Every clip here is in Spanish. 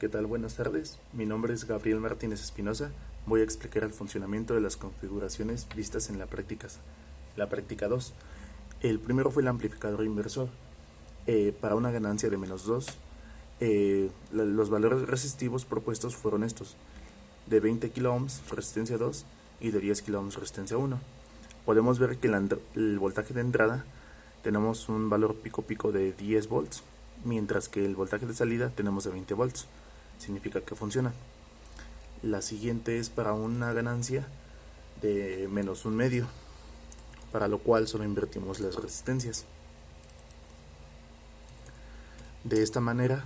¿Qué tal? Buenas tardes. Mi nombre es Gabriel Martínez Espinosa. Voy a explicar el funcionamiento de las configuraciones vistas en la práctica 2. El primero fue el amplificador inversor. Para una ganancia de -2, los valores resistivos propuestos fueron estos: de 20 kΩ resistencia 2 y de 10 kΩ resistencia 1. Podemos ver que el voltaje de entrada tenemos un valor pico de 10 volts, mientras que el voltaje de salida tenemos de 20 volts. Significa que funciona. La siguiente es para una ganancia de -1/2, para lo cual solo invertimos las resistencias. De esta manera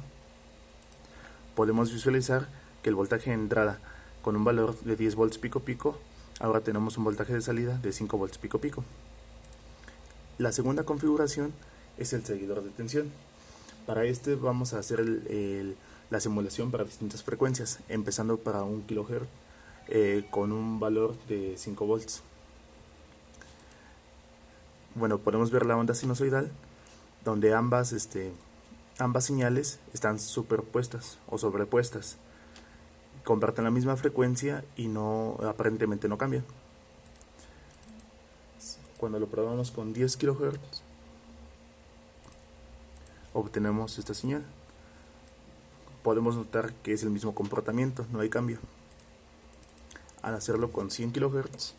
podemos visualizar que el voltaje de entrada con un valor de 10 volts pico, ahora tenemos un voltaje de salida de 5 volts pico. La segunda configuración es el seguidor de tensión. Para este vamos a hacer la simulación para distintas frecuencias, empezando para 1 kHz con un valor de 5 volts. Bueno, podemos ver la onda sinusoidal, donde ambas señales están superpuestas o sobrepuestas, comparten la misma frecuencia y aparentemente no cambian. Cuando lo probamos con 10 kHz obtenemos esta señal. Podemos notar que es el mismo comportamiento, no hay cambio. Al hacerlo con 100 kHz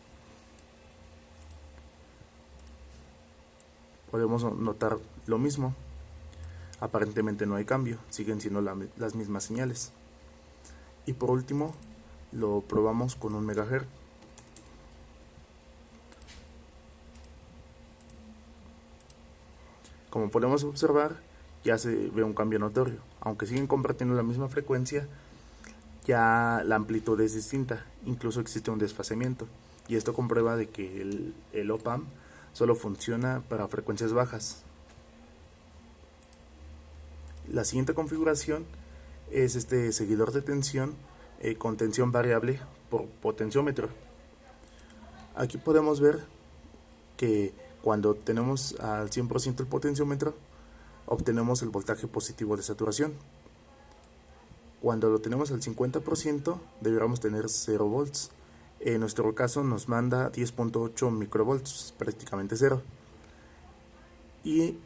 podemos notar lo mismo. Aparentemente no hay cambio, siguen siendo las mismas señales. Y por último lo probamos con 1 MHz. Como podemos observar, ya se ve un cambio notorio. Aunque siguen compartiendo la misma frecuencia, ya la amplitud es distinta, incluso existe un desfasamiento, y esto comprueba de que el op-amp solo funciona para frecuencias bajas. La siguiente configuración es este seguidor de tensión con tensión variable por potenciómetro. Aquí podemos ver que cuando tenemos al 100% el potenciómetro, obtenemos el voltaje positivo de saturación. Cuando lo tenemos al 50%, deberíamos tener 0 volts. En nuestro caso nos manda 10.8 microvolts, prácticamente 0. Y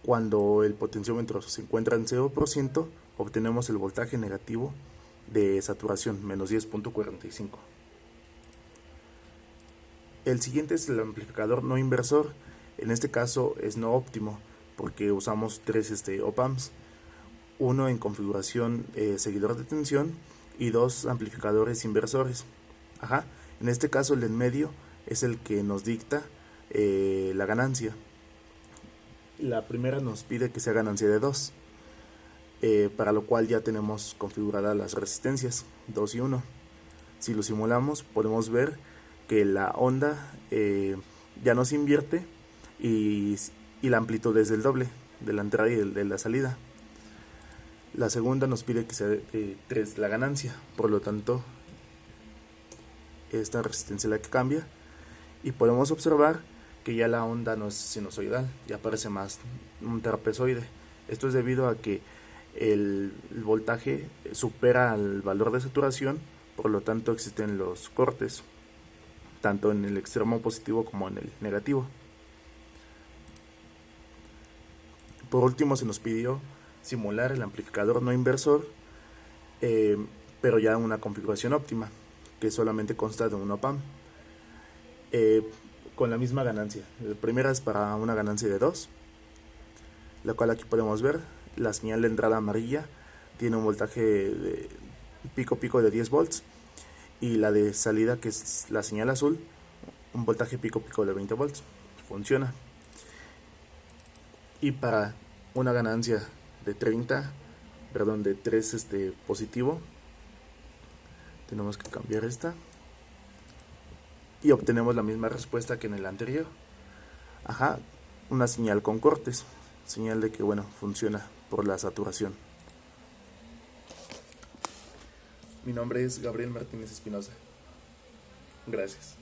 cuando el potenciómetro se encuentra en 0%, obtenemos el voltaje negativo de saturación, menos 10.45. El siguiente es el amplificador no inversor. En este caso es no óptimo, porque usamos 3 op-amps, uno en configuración seguidor de tensión y 2 amplificadores inversores. En este caso el en medio es el que nos dicta la ganancia. La primera nos pide que sea ganancia de 2, para lo cual ya tenemos configuradas las resistencias 2 y 1. Si lo simulamos podemos ver que la onda ya no se invierte y la amplitud es del doble de la entrada y de la salida. La segunda nos pide que sea de 3 la ganancia, por lo tanto esta resistencia es la que cambia, y podemos observar que ya la onda no es sinusoidal, ya parece más un trapezoide. Esto es debido a que el voltaje supera el valor de saturación, por lo tanto existen los cortes, tanto en el extremo positivo como en el negativo. Por último se nos pidió simular el amplificador no inversor, pero ya en una configuración óptima, que solamente consta de un op-amp, con la misma ganancia. La primera es para una ganancia de 2, la cual aquí podemos ver. La señal de entrada amarilla tiene un voltaje de pico de 10 volts, y la de salida, que es la señal azul, un voltaje pico de 20 volts. Funciona. Y para una ganancia de 3 positivo, tenemos que cambiar esta y obtenemos la misma respuesta que en el anterior. Una señal con cortes, señal de que funciona por la saturación. Mi nombre es Gabriel Martínez Espinosa. Gracias.